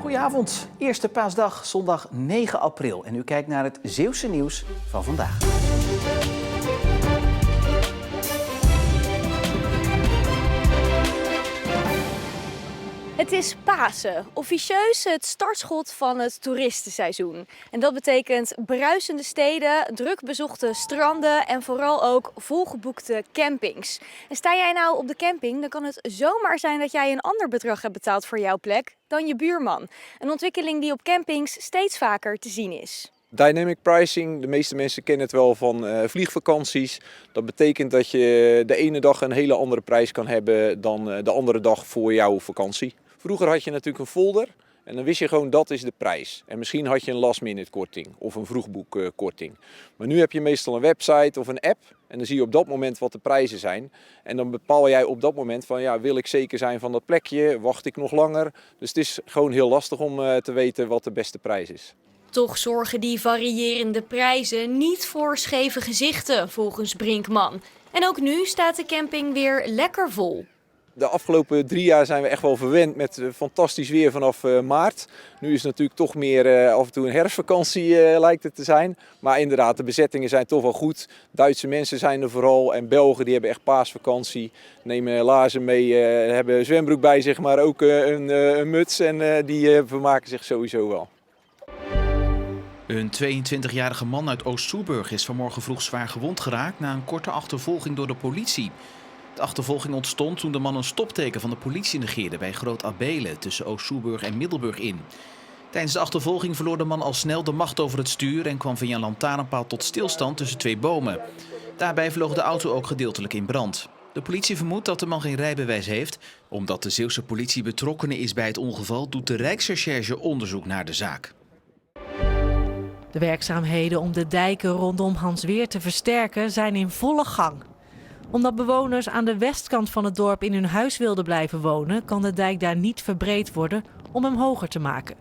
Goedenavond, eerste paasdag, zondag 9 april. En u kijkt naar het Zeeuwse nieuws van vandaag. Het is Pasen, officieus het startschot van het toeristenseizoen. En dat betekent bruisende steden, druk bezochte stranden en vooral ook volgeboekte campings. En sta jij nou op de camping, dan kan het zomaar zijn dat jij een ander bedrag hebt betaald voor jouw plek dan je buurman. Een ontwikkeling die op campings steeds vaker te zien is. Dynamic pricing, de meeste mensen kennen het wel van vliegvakanties. Dat betekent dat je de ene dag een hele andere prijs kan hebben dan de andere dag voor jouw vakantie. Vroeger had je natuurlijk een folder en dan wist je gewoon dat is de prijs. En misschien had je een last minute korting of een vroegboekkorting. Maar nu heb je meestal een website of een app en dan zie je op dat moment wat de prijzen zijn. En dan bepaal jij op dat moment van ja, wil ik zeker zijn van dat plekje, wacht ik nog langer. Dus het is gewoon heel lastig om te weten wat de beste prijs is. Toch zorgen die variërende prijzen niet voor scheve gezichten, volgens Brinkman. En ook nu staat de camping weer lekker vol. De afgelopen 3 jaar zijn we echt wel verwend met fantastisch weer vanaf maart. Nu is het natuurlijk toch meer af en toe een herfstvakantie lijkt het te zijn. Maar inderdaad, de bezettingen zijn toch wel goed. Duitse mensen zijn er vooral en Belgen die hebben echt paasvakantie. Nemen laarzen mee, hebben een zwembroek bij zich, maar ook een muts en die vermaken zich sowieso wel. Een 22-jarige man uit Oost-Soeburg is vanmorgen vroeg zwaar gewond geraakt na een korte achtervolging door de politie. De achtervolging ontstond toen de man een stopteken van de politie negeerde bij Groot Abelen tussen Oost-Soeburg en Middelburg in. Tijdens de achtervolging verloor de man al snel de macht over het stuur en kwam via een lantaarnpaal tot stilstand tussen 2 bomen. Daarbij vloog de auto ook gedeeltelijk in brand. De politie vermoedt dat de man geen rijbewijs heeft. Omdat de Zeeuwse politie betrokken is bij het ongeval, doet de Rijksrecherche onderzoek naar de zaak. De werkzaamheden om de dijken rondom Hansweer te versterken zijn in volle gang. Omdat bewoners aan de westkant van het dorp in hun huis wilden blijven wonen, kan de dijk daar niet verbreed worden om hem hoger te maken.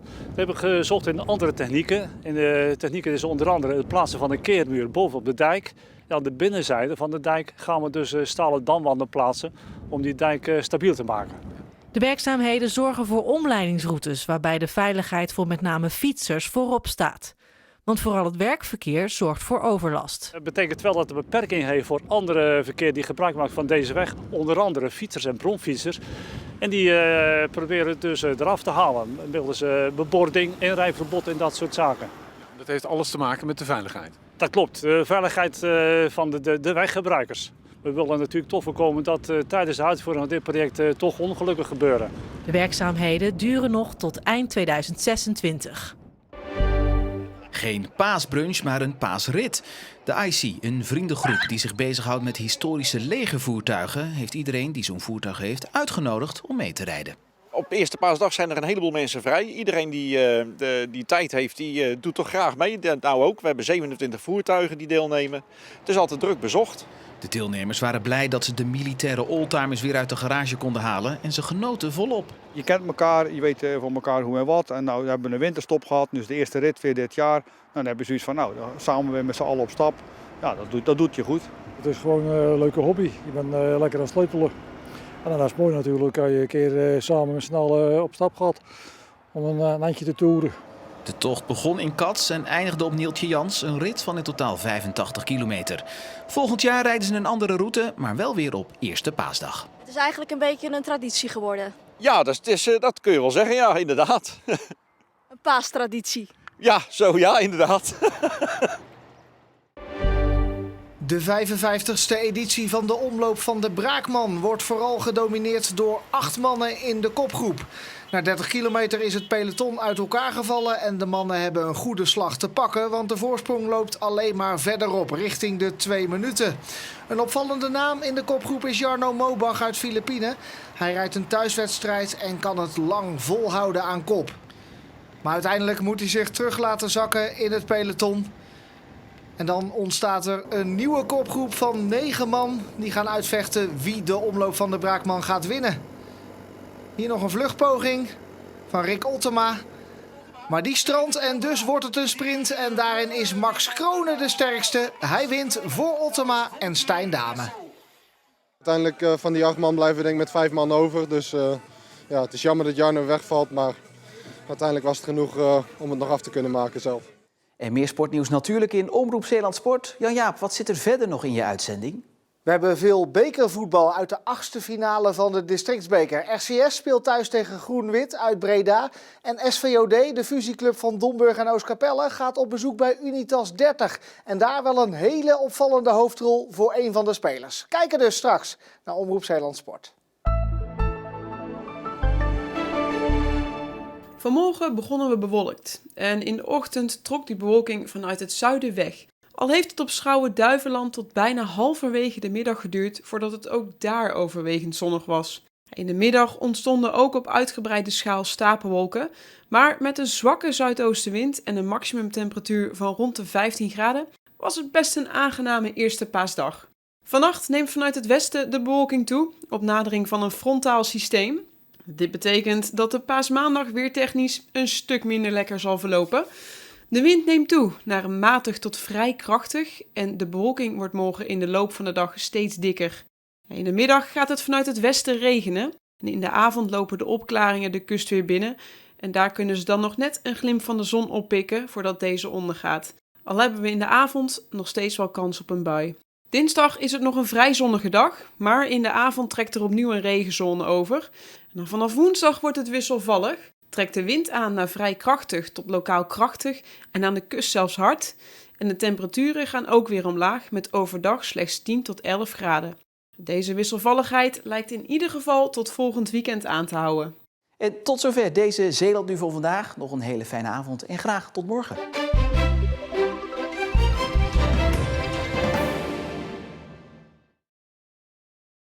We hebben gezocht in andere technieken. En de technieken is onder andere het plaatsen van een keermuur bovenop de dijk. En aan de binnenzijde van de dijk gaan we dus stalen damwanden plaatsen om die dijk stabiel te maken. De werkzaamheden zorgen voor omleidingsroutes waarbij de veiligheid voor met name fietsers voorop staat. Want vooral het werkverkeer zorgt voor overlast. Dat betekent wel dat er beperking heeft voor andere verkeer die gebruik maakt van deze weg. Onder andere fietsers en bromfietsers. En die proberen het dus eraf te halen. Middels bebording, inrijverbod en dat soort zaken. Dat heeft alles te maken met de veiligheid. Dat klopt, de veiligheid van de weggebruikers. We willen natuurlijk toch voorkomen dat tijdens de uitvoering van dit project toch ongelukken gebeuren. De werkzaamheden duren nog tot eind 2026. Geen paasbrunch, maar een paasrit. De IC, een vriendengroep die zich bezighoudt met historische legervoertuigen, heeft iedereen die zo'n voertuig heeft uitgenodigd om mee te rijden. Op eerste paasdag zijn er een heleboel mensen vrij. Iedereen die tijd heeft, die doet toch graag mee. Nou ook, we hebben 27 voertuigen die deelnemen. Het is altijd druk bezocht. De deelnemers waren blij dat ze de militaire oldtimers weer uit de garage konden halen en ze genoten volop. Je kent elkaar, je weet van elkaar hoe en wat. En nou, we hebben een winterstop gehad, dus de eerste rit weer dit jaar. Nou, dan heb je zoiets van, nou, samen weer met z'n allen op stap. Ja, dat doet je goed. Het is gewoon een leuke hobby. Je bent lekker aan het sleutelen. En dan is het mooi natuurlijk dat je een keer samen met z'n allen op stap gaat om een eindje te toeren. De tocht begon in Cats en eindigde op Neeltje Jans, een rit van in totaal 85 kilometer. Volgend jaar rijden ze een andere route, maar wel weer op eerste paasdag. Het is eigenlijk een beetje een traditie geworden. Ja, dat kun je wel zeggen, ja, inderdaad. Een paastraditie. Ja, inderdaad. De 55ste editie van de Omloop van de Braakman wordt vooral gedomineerd door 8 mannen in de kopgroep. Na 30 kilometer is het peloton uit elkaar gevallen en de mannen hebben een goede slag te pakken, want de voorsprong loopt alleen maar verder op, richting de 2 minuten. Een opvallende naam in de kopgroep is Jarno Mobach uit Filipijnen. Hij rijdt een thuiswedstrijd en kan het lang volhouden aan kop. Maar uiteindelijk moet hij zich terug laten zakken in het peloton. En dan ontstaat er een nieuwe kopgroep van 9 man. Die gaan uitvechten wie de Omloop van de Braakman gaat winnen. Hier nog een vluchtpoging van Rick Ottema. Maar die strandt en dus wordt het een sprint. En daarin is Max Kronen de sterkste. Hij wint voor Ottema en Stijn Dame. Uiteindelijk van die 8 man blijven we denk ik met 5 man over. Dus ja, het is jammer dat Jarno wegvalt. Maar uiteindelijk was het genoeg om het nog af te kunnen maken zelf. En meer sportnieuws natuurlijk in Omroep Zeeland Sport. Jan-Jaap, wat zit er verder nog in je uitzending? We hebben veel bekervoetbal uit de 8e finale van de districtsbeker. RCS speelt thuis tegen Groen-Wit uit Breda. En SVOD, de fusieclub van Domburg en Oostkapelle, gaat op bezoek bij Unitas 30. En daar wel een hele opvallende hoofdrol voor een van de spelers. Kijken dus straks naar Omroep Zeeland Sport. Vanmorgen begonnen we bewolkt en in de ochtend trok die bewolking vanuit het zuiden weg. Al heeft het op Schouwen-Duiveland tot bijna halverwege de middag geduurd voordat het ook daar overwegend zonnig was. In de middag ontstonden ook op uitgebreide schaal stapelwolken, maar met een zwakke zuidoostenwind en een maximumtemperatuur van rond de 15 graden was het best een aangename eerste paasdag. Vannacht neemt vanuit het westen de bewolking toe op nadering van een frontaal systeem. Dit betekent dat de paasmaandag weertechnisch een stuk minder lekker zal verlopen. De wind neemt toe naar een matig tot vrij krachtig en de bewolking wordt morgen in de loop van de dag steeds dikker. In de middag gaat het vanuit het westen regenen en in de avond lopen de opklaringen de kust weer binnen en daar kunnen ze dan nog net een glimp van de zon oppikken voordat deze ondergaat. Al hebben we in de avond nog steeds wel kans op een bui. Dinsdag is het nog een vrij zonnige dag, maar in de avond trekt er opnieuw een regenzone over. En dan vanaf woensdag wordt het wisselvallig. Trekt de wind aan naar vrij krachtig tot lokaal krachtig en aan de kust zelfs hard. En de temperaturen gaan ook weer omlaag met overdag slechts 10 tot 11 graden. Deze wisselvalligheid lijkt in ieder geval tot volgend weekend aan te houden. En tot zover deze Zeeland Nu voor vandaag. Nog een hele fijne avond en graag tot morgen.